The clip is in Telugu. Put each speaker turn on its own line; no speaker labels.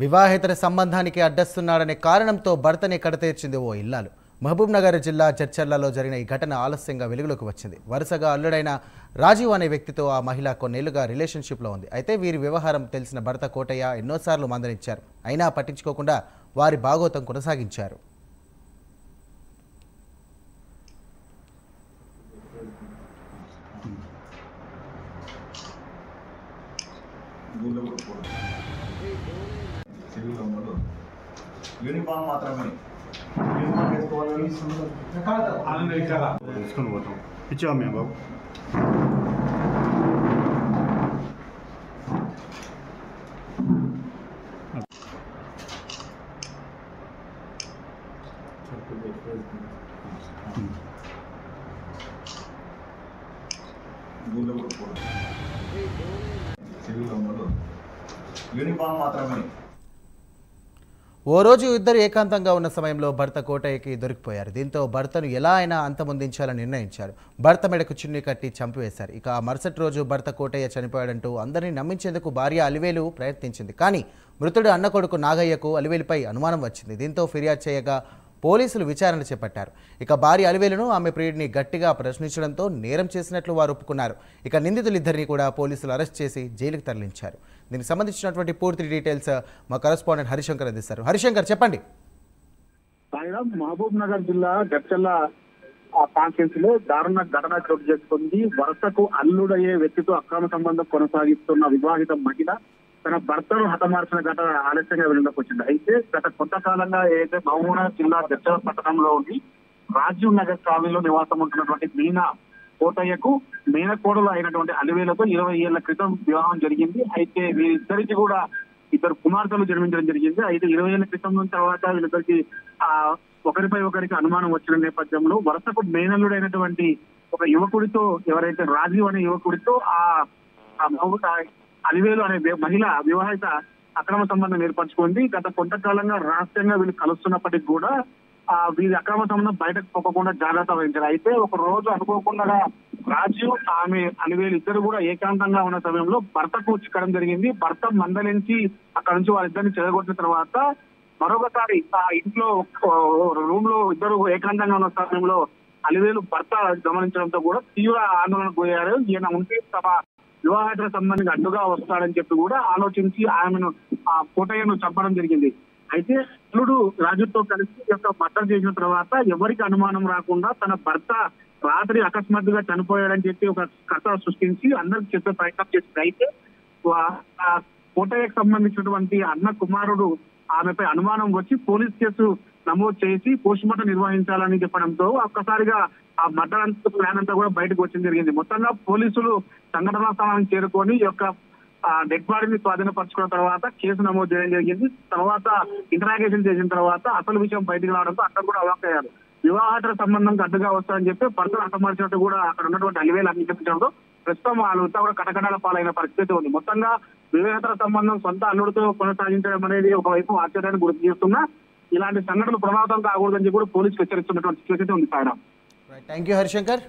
వివాహేతర సంబంధానికి అడ్డస్తున్నాడనే కారణంతో భర్తని కడతీర్చింది ఓ ఇల్లాలు. మహబూబ్నగర్ జిల్లా చర్చర్లలో జరిగిన ఈ ఘటన ఆలస్యంగా వెలుగులోకి వచ్చింది. వరుసగా అల్లుడైన రాజీవ్ అనే వ్యక్తితో ఆ మహిళ కొన్నేళ్లుగా రిలేషన్షిప్లో ఉంది. అయితే వీరి వ్యవహారం తెలిసిన భర్త కోటయ్య ఎన్నోసార్లు మందలించారు. అయినా పట్టించుకోకుండా వారి భాగోతం కొనసాగించారు.
యూనిఫామ్ మాత్రమే యూనిఫామ్ వేసుకోవాలని
తీసుకొని పోతాం. ఇచ్చావా మేము బాబు?
యూనిఫామ్ మాత్రమే.
ఓ రోజు ఇద్దరు ఏకాంతంగా ఉన్న సమయంలో భర్త కోటయ్యకి దొరికిపోయారు. దీంతో భర్తను ఎలా అయినా అంతమొందించాలని నిర్ణయించారు. భర్త మెడకు చున్ని కట్టి చంపివేశారు. ఇక ఆ మరుసటి రోజు భర్త కోటయ్య చనిపోయాడంటూ అందరినీ నమ్మించేందుకు భార్య అలివేలు ప్రయత్నించింది. కానీ మృతుడు అన్న కొడుకు నాగయ్యకు అలివేలుపై అనుమానం వచ్చింది. దీంతో ఫిర్యాదు చేయగా పోలీసులు విచారణ చేపట్టారు. ఇక భార్య అలివేలును ఆమె ప్రియుడిని గట్టిగా ప్రశ్నించడంతో నేరం చేసినట్లు వారు ఒప్పుకున్నారు. ఇక నిందితులిద్దరినీ కూడా పోలీసులు అరెస్ట్ చేసి జైలుకు తరలించారు. దీనికి సంబంధించినటువంటి పూర్తి డీటెయిల్స్ మా కరెస్పాండెంట్ హరిశంకర్ అందిస్తారు. హరిశంకర్, చెప్పండి.
మహబూబ్ నగర్ జిల్లా గచ్చల్ల కాన్స్టిట్యున్సీ లో దారుణ ఘటన చోటు చేసుకుంది. వరుసకు అల్లుడయ్యే వ్యక్తితో అక్రమ సంబంధం కొనసాగిస్తున్న వివాహిత మహిళ తన భర్తను హతమార్చిన ఘటన ఆలస్యంగా వెలుగులోకి వచ్చింది. అయితే గత కొంతకాలంగా ఏదైతే మహబూబ్ నగర్ జిల్లా గచ్చల పట్టణంలో ఉండి రాజీవ్ నగర్ కాలనీలో నివాసం ఉంటున్నటువంటి మీనా కోటయ్యకు మేనకోడలు అయినటువంటి అలివేలతో 20 ఏళ్ల క్రితం వివాహం జరిగింది. అయితే వీరిద్దరికి కూడా ఇద్దరు కుమార్తెలు జన్మించడం జరిగింది. అయితే 20 ఏళ్ల క్రితం నుంచి తర్వాత వీళ్ళిద్దరికి ఒకరిపై ఒకరికి అనుమానం వచ్చిన నేపథ్యంలో వరుసకు మేనల్లుడైనటువంటి ఒక యువకుడితో, ఎవరైతే రాజీవ్ అనే యువకుడితో అలివేలు అనే మహిళ వివాహిత అక్రమ సంబంధం ఏర్పరచుకుంది. గత కొంతకాలంగా రహస్యంగా వీళ్ళు కలుస్తున్నప్పటికీ కూడా వీరి అక్రమ సంబంధం బయటకు పోకుండా జాగ్రత్త వహించారు. అయితే ఒక రోజు అనుకోకుండా రాజీవ్ ఆమె అలివేలు ఇద్దరు కూడా ఏకాంతంగా ఉన్న సమయంలో భర్తకు చిక్కడం జరిగింది. భర్త మందలించి అక్కడ నుంచి వారిద్దరిని చెదగొట్టిన తర్వాత మరొకసారి ఆ ఇంట్లో రూమ్ లో ఇద్దరు ఏకాంతంగా ఉన్న సమయంలో అలివేలు భర్త గమనించడంతో కూడా తీవ్ర ఆందోళనకు పోయారు. ఈయన ఉంటే తమ వివాహేతర సంబంధికి అడ్డుగా వస్తాడని చెప్పి కూడా ఆలోచించి ఆమెను కోటయ్యను చంపడం జరిగింది. అయితే అల్లుడు రాజుతో కలిసి యొక్క మర్డర్ చేసిన తర్వాత ఎవరికి అనుమానం రాకుండా తన భర్త రాత్రి అకస్మాత్తుగా చనిపోయాడని చెప్పి ఒక కథ సృష్టించి అందరికి చెప్పే ప్రయత్నం చేసింది. అయితే కోటయ్యకు సంబంధించినటువంటి అన్న కుమారుడు ఆమెపై అనుమానం వచ్చి పోలీస్ కేసు నమోదు చేసి పోస్ట్ మార్టం నిర్వహించాలని చెప్పడంతో ఒక్కసారిగా ఆ మర్డర్ ప్లాన్ అంతా కూడా బయటకు వచ్చింది జరిగింది. మొత్తంగా పోలీసులు సంఘటనా స్థలానికి చేరుకొని యొక్క డెడ్ బాడీని స్వాధీనపరచుకున్న తర్వాత కేసు నమోదు చేయడం జరిగింది. తర్వాత ఇంటరాగేషన్ చేసిన తర్వాత అసలు విషయం బయటకు రావడంతో అక్కడ కూడా అవాక్కయ్యారు. వివాహేతర సంబంధం అడ్డుగా వస్తారని చెప్పి భర్తను హతమార్చినట్టు కూడా అక్కడ ఉన్నటువంటి అలివేలు అంగీకరించడంతో ప్రస్తుతం వాళ్ళంతా కూడా కటకటాల పాలైన పరిస్థితి ఉంది. మొత్తంగా వివాహేతర సంబంధం సొంత అల్లుడితో కొనసాగించడం అనేది ఒకవైపు ఆశ్చర్యాన్ని గుర్తు చేస్తున్నా ఇలాంటి సంఘటనలు ప్రభావితం కాకూడదని చెప్పి కూడా పోలీసులు హెచ్చరిస్తున్నటువంటి సిచ్యువేషన్ ఉంది.
Thank you Harishankar.